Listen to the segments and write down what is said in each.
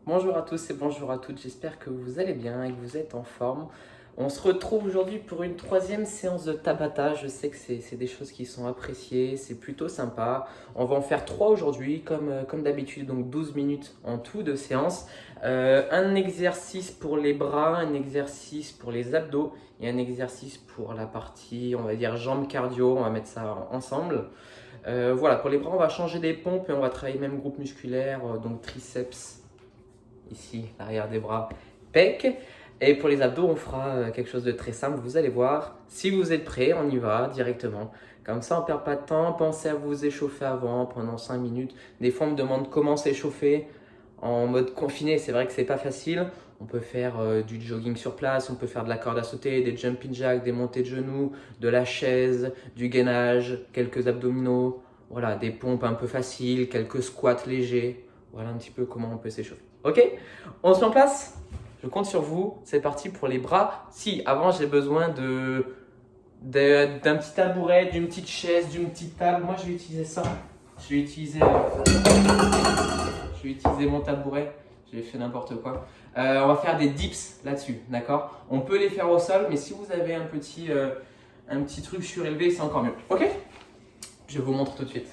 Bonjour à tous et bonjour à toutes, j'espère que vous allez bien et que vous êtes en forme. On se retrouve aujourd'hui pour une troisième séance de Tabata. Je sais que c'est des choses qui sont appréciées, c'est plutôt sympa. On va en faire trois aujourd'hui, comme d'habitude, donc 12 minutes en tout de séance. Un exercice pour les bras, un exercice pour les abdos et un exercice pour la partie, on va dire, jambes cardio. On va mettre ça ensemble. Voilà, pour les bras, on va changer des pompes et on va travailler même groupe musculaire, donc triceps. Ici, l'arrière des bras, pec. Et pour les abdos, on fera quelque chose de très simple, vous allez voir. Si vous êtes prêts, on y va directement. Comme ça, on ne perd pas de temps. Pensez à vous échauffer avant, pendant 5 minutes. Des fois, on me demande comment s'échauffer en mode confiné. C'est vrai que c'est pas facile. On peut faire du jogging sur place, on peut faire de la corde à sauter, des jumping jacks, des montées de genoux, de la chaise, du gainage, quelques abdominaux. Voilà, des pompes un peu faciles, quelques squats légers. Voilà un petit peu comment on peut s'échauffer. Ok? On se met en place? Je compte sur vous. C'est parti pour les bras. Si, avant, j'ai besoin d'un petit tabouret, d'une petite chaise, d'une petite table. Moi, je vais utiliser ça. Je vais utiliser mon tabouret. J'ai fait n'importe quoi. On va faire des dips là-dessus, d'accord? On peut les faire au sol, mais si vous avez un petit truc surélevé, c'est encore mieux. Ok? Je vous montre tout de suite.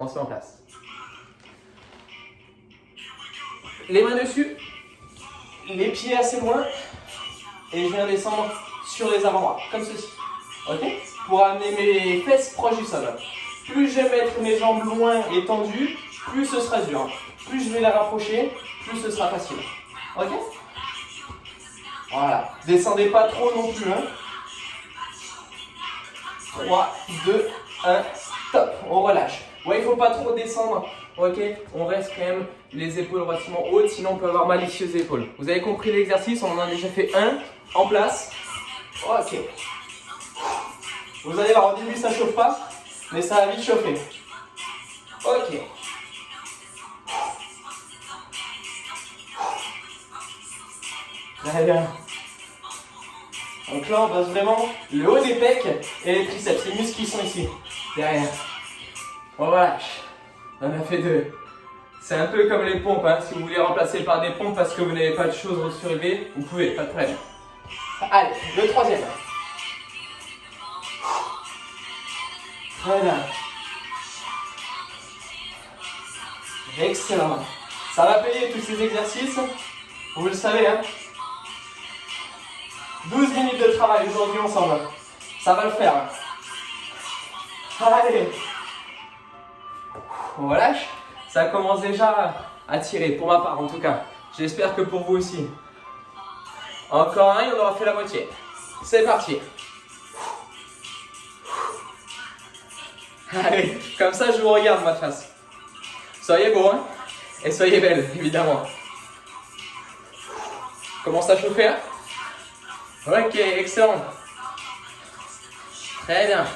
On se met en place. Les mains dessus, les pieds assez loin, et je viens descendre sur les avant-bras, comme ceci. Ok? Pour amener mes fesses proches du sol. Plus je vais mettre mes jambes loin et tendues, plus ce sera dur. Plus je vais les rapprocher, plus ce sera facile. Ok? Voilà. Descendez pas trop non plus. 3, 2, 1, top. On relâche. Ouais, il ne faut pas trop descendre. Ok, on reste quand même les épaules relativement hautes, sinon on peut avoir mal ici aux épaules. Vous avez compris l'exercice, on en a déjà fait un en place. Ok. Vous allez voir, au début ça ne chauffe pas, mais ça va vite chauffer. Ok. Très bien. Donc là, on bosse vraiment le haut des pecs et les triceps, les muscles qui sont ici, derrière. On relâche. On a fait deux. C'est un peu comme les pompes, hein. Si vous voulez remplacer par des pompes parce que vous n'avez pas de choses surélevées, vous pouvez, pas de problème. Allez, le troisième. Voilà. Excellent. Ça va payer tous ces exercices, vous le savez, hein. 12 minutes de travail aujourd'hui ensemble. Ça va le faire. Allez. On relâche. Ça commence déjà à tirer, pour ma part en tout cas. J'espère que pour vous aussi. Encore un et on aura fait la moitié. C'est parti. Allez, comme ça je vous regarde ma face. Soyez beau, hein, et soyez belle, évidemment. Commence à chauffer, hein. Ok, excellent. Très bien.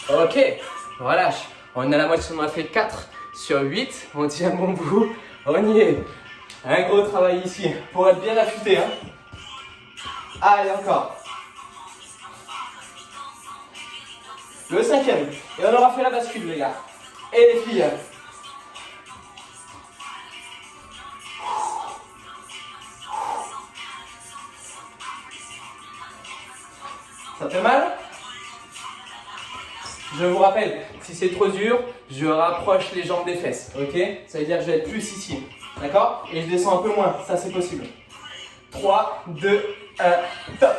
Ok, relâche. On est à la moitié, on a fait 4 sur 8. On tient bon bout. On y est. Un gros travail ici pour être bien affûté, hein. Allez, encore. Le cinquième. Et on aura fait la bascule, les gars. Et les filles. Ça fait mal? Je vous rappelle, si c'est trop dur, je rapproche les jambes des fesses, ok? Ça veut dire que je vais être plus ici, d'accord? Et je descends un peu moins, ça c'est possible. 3, 2, 1, top!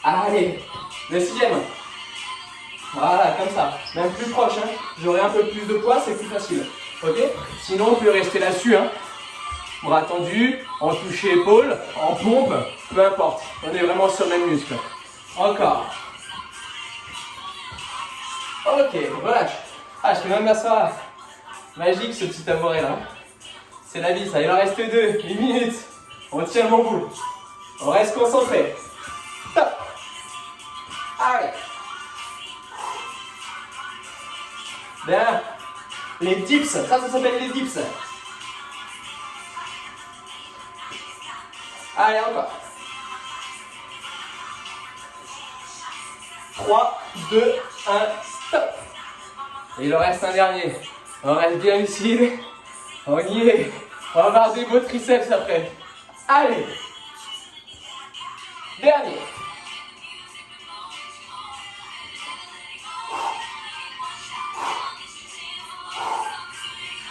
Allez, le sixième. Voilà, comme ça, même plus proche, hein? J'aurai un peu plus de poids, c'est plus facile, ok? Sinon, on peut rester là-dessus, hein? Bras tendus, en toucher épaule, en pompe, peu importe. On est vraiment sur le même muscle. Encore. Ok, relâche. Ah, je peux même m'asseoir. Magique ce petit tabouret là. C'est la vie ça. Il en reste 2, 1 minute. On tient le bon bout. On reste concentré. Top. Allez. Bien. Les dips, ça s'appelle les dips. Allez, encore. 3, 2, 1, stop. Et il en reste un dernier. On reste bien lucide. On y est. On va avoir des beaux triceps après. Allez. Dernier.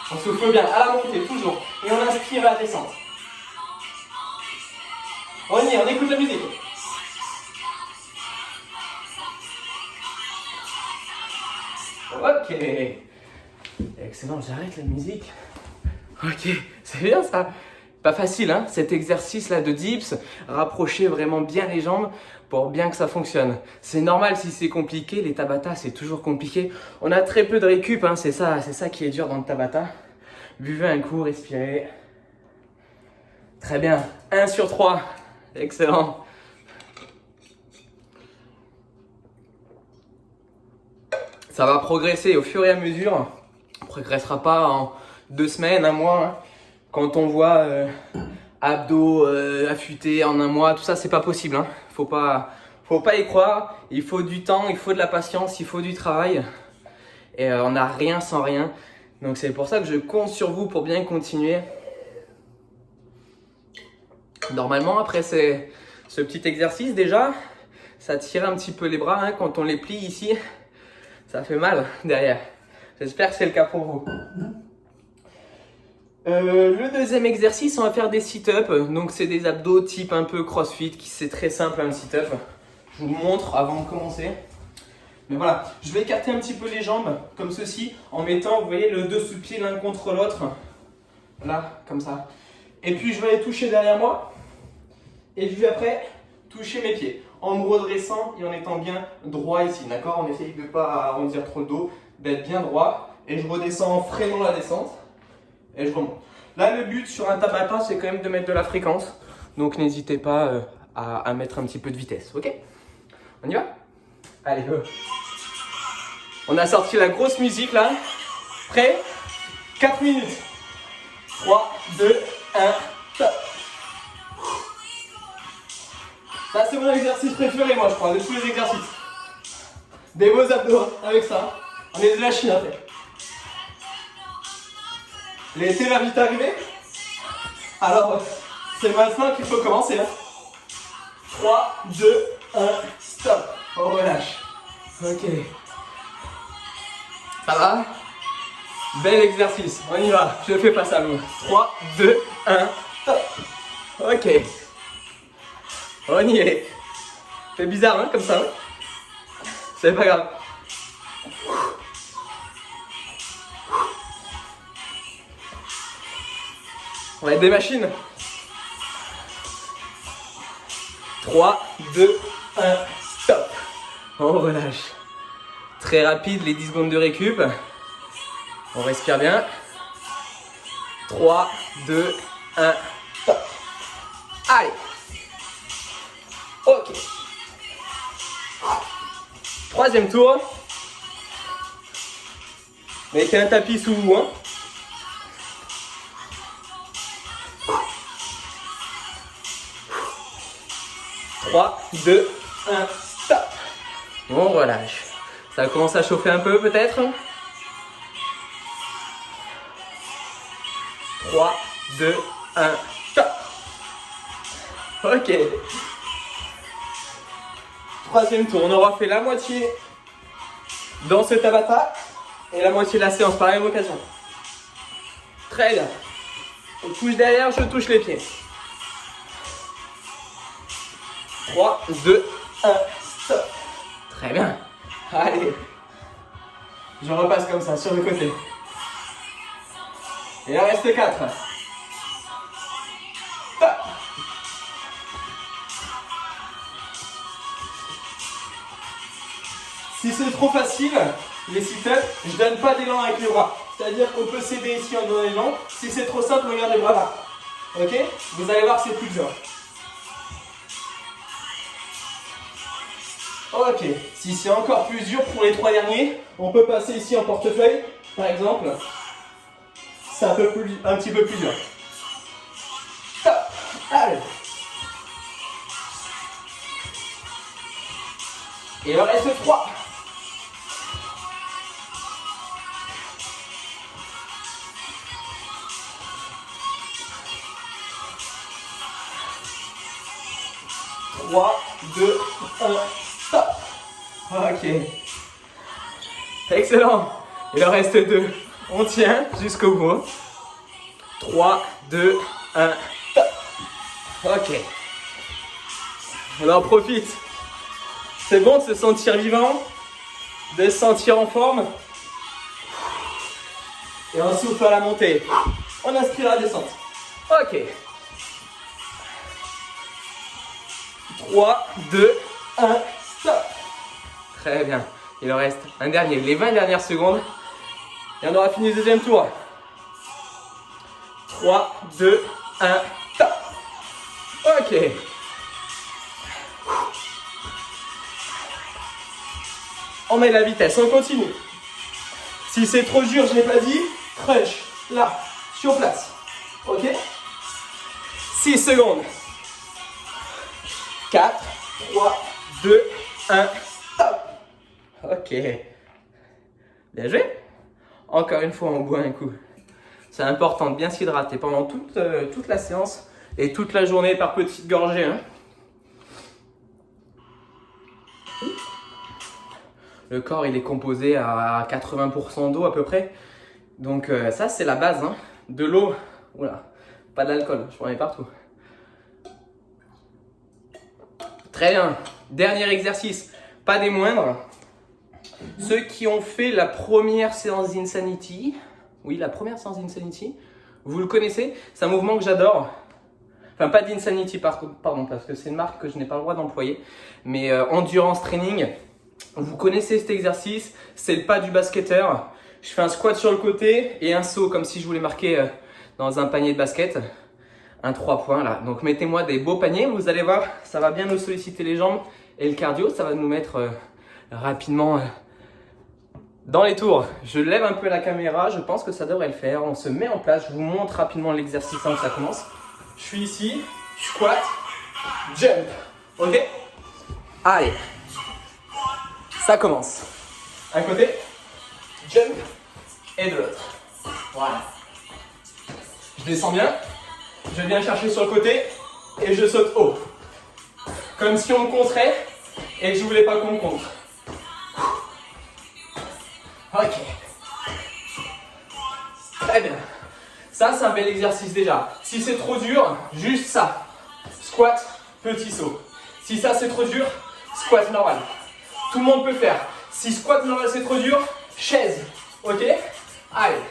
On souffle bien à la montée, toujours. Et on inspire à la descente. On y est, on écoute la musique. Ok. Excellent, j'arrête la musique. Ok, c'est bien ça. Pas facile, hein, cet exercice-là de dips. Rapprocher vraiment bien les jambes pour bien que ça fonctionne. C'est normal si c'est compliqué. Les Tabata, c'est toujours compliqué. On a très peu de récup, hein, c'est ça qui est dur dans le Tabata. Buvez un coup, respirez. Très bien. 1 sur 3. Excellent. Ça va progresser au fur et à mesure. On ne progressera pas en 2 semaines, 1 mois. Hein. Quand on voit abdos affûtés en 1 mois, tout ça, c'est pas possible. Hein. Faut pas y croire. Il faut du temps, il faut de la patience, il faut du travail. Et on n'a rien sans rien. Donc c'est pour ça que je compte sur vous pour bien continuer. Normalement, après ce petit exercice, déjà, ça tire un petit peu les bras. Hein. Quand on les plie ici, ça fait mal derrière. J'espère que c'est le cas pour vous. Le deuxième exercice, on va faire des sit-ups. Donc c'est des abdos type un peu crossfit. C'est très simple un sit-up. Je vous le montre avant de commencer. Mais voilà, je vais écarter un petit peu les jambes comme ceci en mettant, vous voyez, le dessous de pied l'un contre l'autre. Là, comme ça. Et puis je vais aller toucher derrière moi. Et puis après, toucher mes pieds. En me redressant et en étant bien droit ici. D'accord? On essaye de ne pas arrondir trop le dos, d'être bien droit. Et je redescends en freinant la descente. Et je remonte. Là, le but sur un Tabata, c'est quand même de mettre de la fréquence. Donc n'hésitez pas à mettre un petit peu de vitesse. Ok? On y va? Allez, go! On a sorti la grosse musique là. Prêt? 4 minutes. 3, 2, 1, top. Ça c'est mon exercice préféré moi je crois, de tous les exercices. Des beaux abdos avec ça. On est de la Chine après. L'été va vite arriver. Alors c'est maintenant qu'il faut commencer. Hein. 3, 2, 1, stop. On relâche. Ok. Ça va? Bel exercice, on y va, je fais pas ça vous. 3, 2, 1, top. Ok. On y est. C'est bizarre hein, comme ça. Hein, c'est pas grave. On va être des machines. 3, 2, 1, stop. On relâche. Très rapide les 10 secondes de récup. On respire bien. 3, 2, 1, top. Allez. Ok. Troisième tour. Mettez un tapis sous vous. Hein. Trois, 2, 1, stop. On relâche. Ça commence à chauffer un peu peut-être. 3, 2, 1, top. Ok. Troisième tour, on aura fait la moitié dans ce Tabata et la moitié de la séance par la même occasion. Très bien. On touche derrière, je touche les pieds. 3, 2, 1, stop. Très bien. Allez. Je repasse comme ça, sur le côté. Et il en reste 4. Top. Si c'est trop facile, les sit-ups, je donne pas d'élan avec les bras. C'est-à-dire qu'on peut s'aider ici en donnant l'élan. Si c'est trop simple, on garde les bras là. Ok? Vous allez voir, c'est plus dur. Ok. Si c'est encore plus dur pour les 3 derniers, on peut passer ici en portefeuille, par exemple. C'est un petit peu plus dur. Top. Allez. Et il en reste 3. 3, 2, 1, stop. Ok. Excellent. Il en reste 2. On tient jusqu'au bout. 3, 2, 1, stop. Ok. On en profite. C'est bon de se sentir vivant, de se sentir en forme. Et on souffle à la montée. On inspire à la descente. Ok. 3, 2, 1, stop. Très bien. Il en reste un dernier. Les 20 dernières secondes. Et on aura fini le deuxième tour. 3, 2, 1, stop. Ok. On met la vitesse, on continue. Si c'est trop dur, je ne l'ai pas dit, crunch, là, sur place. Ok? 6 secondes. 4, 3, 2, 1, stop. Ok. Bien joué. Encore une fois, on boit un coup. C'est important de bien s'hydrater pendant toute la séance et toute la journée par petites gorgées. Hein. Le corps, il est composé à 80% d'eau à peu près. Donc ça, c'est la base. Hein. De l'eau, oula, pas d'alcool, je m'en mets partout. Très bien. Dernier exercice, pas des moindres. Ceux qui ont fait la première séance d'Insanity, oui, la première séance d'Insanity, vous le connaissez, c'est un mouvement que j'adore. Enfin, pas d'Insanity, pardon, parce que c'est une marque que je n'ai pas le droit d'employer. Mais Endurance Training, vous connaissez cet exercice, c'est le pas du basketteur. Je fais un squat sur le côté et un saut, comme si je voulais marquer dans un panier de basket. Un 3 points là. Donc mettez-moi des beaux paniers, vous allez voir, ça va bien nous solliciter les jambes et le cardio, ça va nous mettre rapidement dans les tours. Je lève un peu la caméra, je pense que ça devrait le faire. On se met en place, je vous montre rapidement l'exercice avant que ça commence. Je suis ici, squat, jump. Ok? Allez, ça commence. Un côté, jump et de l'autre. Voilà. Je descends bien. Je viens chercher sur le côté et je saute haut. Comme si on me contrait et que je voulais pas qu'on me contre. Ok. Très bien. Ça, c'est un bel exercice déjà. Si c'est trop dur, juste ça. Squat, petit saut. Si ça, c'est trop dur, squat normal. Tout le monde peut faire. Si squat normal, c'est trop dur, chaise. Ok? Allez.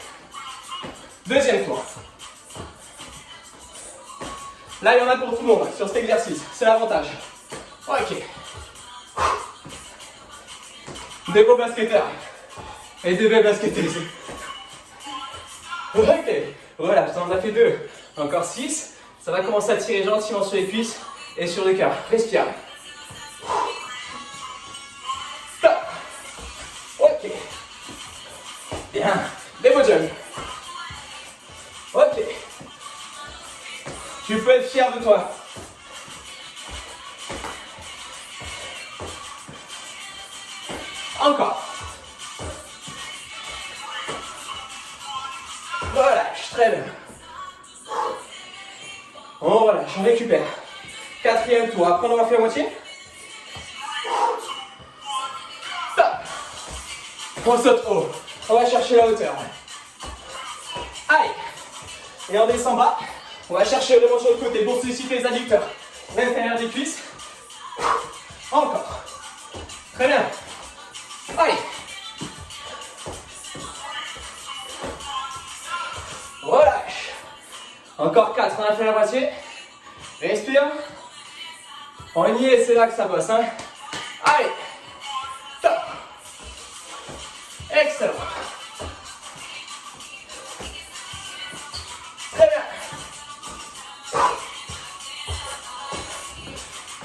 Deuxième tour. Là, il y en a pour tout le monde sur cet exercice. C'est l'avantage. Ok. Des beaux basketteurs. Et des belles basketteuses. Ok. Voilà, ça en a fait 2. Encore 6. Ça va commencer à tirer gentiment sur les cuisses et sur le cœur. Respire. Stop. Ok. Bien. Des beaux jumps. Ok. Tu peux être fier de toi. Encore. Relâche, très bien. On relâche, on récupère. 4e tour, après on va faire moitié. Stop. On saute haut. On va chercher la hauteur. Allez. Et on descend bas. On va chercher vraiment sur le côté pour solliciter les adducteurs. L'intérieur des cuisses. Encore. Très bien. Allez. Relâche. Encore 4, on a fait la moitié. Respire. On y est, c'est là que ça bosse. Hein. Allez. Top. Excellent. Très bien.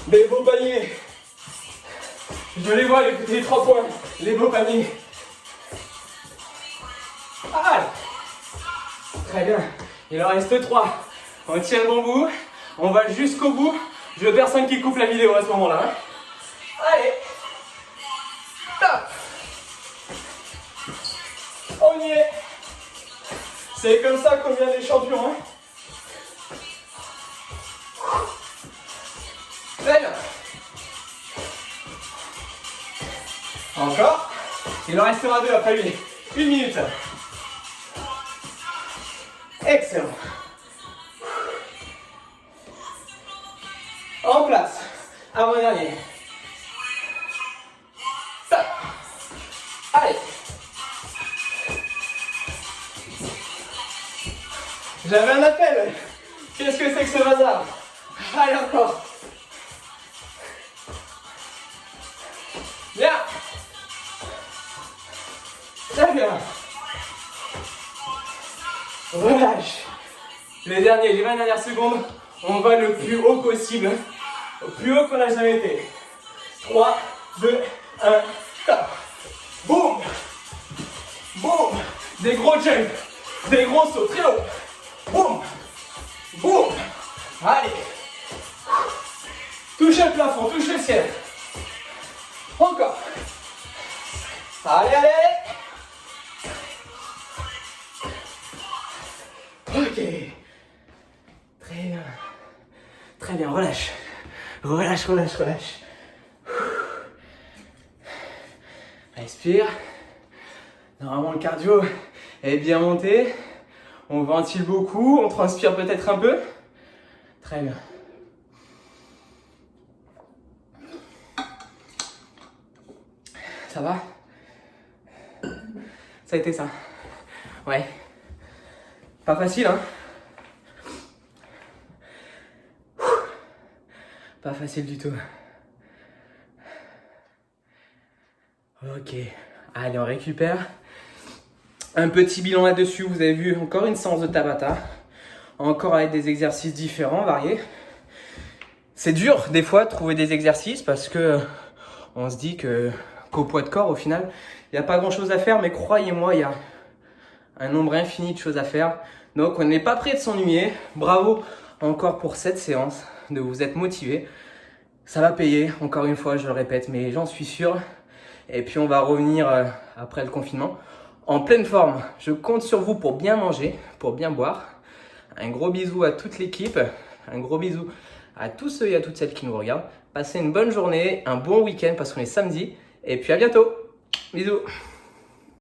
Des beaux paniers. Je les vois, les 3 points. Les beaux paniers. Allez. Très bien. Il en reste 3. On tient le bon bout. On va jusqu'au bout. Je veux personne qui coupe la vidéo à ce moment-là. Hein. Allez. Top. On y est. C'est comme ça qu'on devient des champions. Hein. Très bien. Encore. Il en restera 2 après lui. 1 minute. Excellent. En place. Avant-dernier. Stop. Allez. J'avais un appel. Qu'est-ce que c'est que ce bazar? Allez, encore. Bien. Très bien. Relâche. Les 20 dernières secondes, on va le plus haut possible. Au plus haut qu'on n'a jamais été. 3, 2, 1, top. Boum. Boum. Des gros jumps. Des gros sauts très hauts. Boum. Boum. Allez. Touchez le plafond, touchez le ciel. Encore. Allez, allez, allez. Ok. Très bien. Très bien, relâche. Relâche, relâche, relâche. Respire. Normalement, le cardio est bien monté. On ventile beaucoup, on transpire peut-être un peu. Très bien. Ça va? Ça a été ça? Ouais. Pas facile, hein? Pas facile du tout. Ok. Allez, on récupère. Un petit bilan là-dessus. Vous avez vu encore une séance de Tabata. Encore avec des exercices différents, variés. C'est dur, des fois, de trouver des exercices parce que on se dit qu'au poids de corps, au final, il n'y a pas grand-chose à faire. Mais croyez-moi, il y a un nombre infini de choses à faire. Donc, on n'est pas prêt de s'ennuyer. Bravo encore pour cette séance, de vous être motivé. Ça va payer, encore une fois, je le répète, mais j'en suis sûr. Et puis, on va revenir après le confinement en pleine forme. Je compte sur vous pour bien manger, pour bien boire. Un gros bisou à toute l'équipe. Un gros bisou à tous ceux et à toutes celles qui nous regardent. Passez une bonne journée, un bon week-end parce qu'on est samedi. Et puis, à bientôt. Bisous.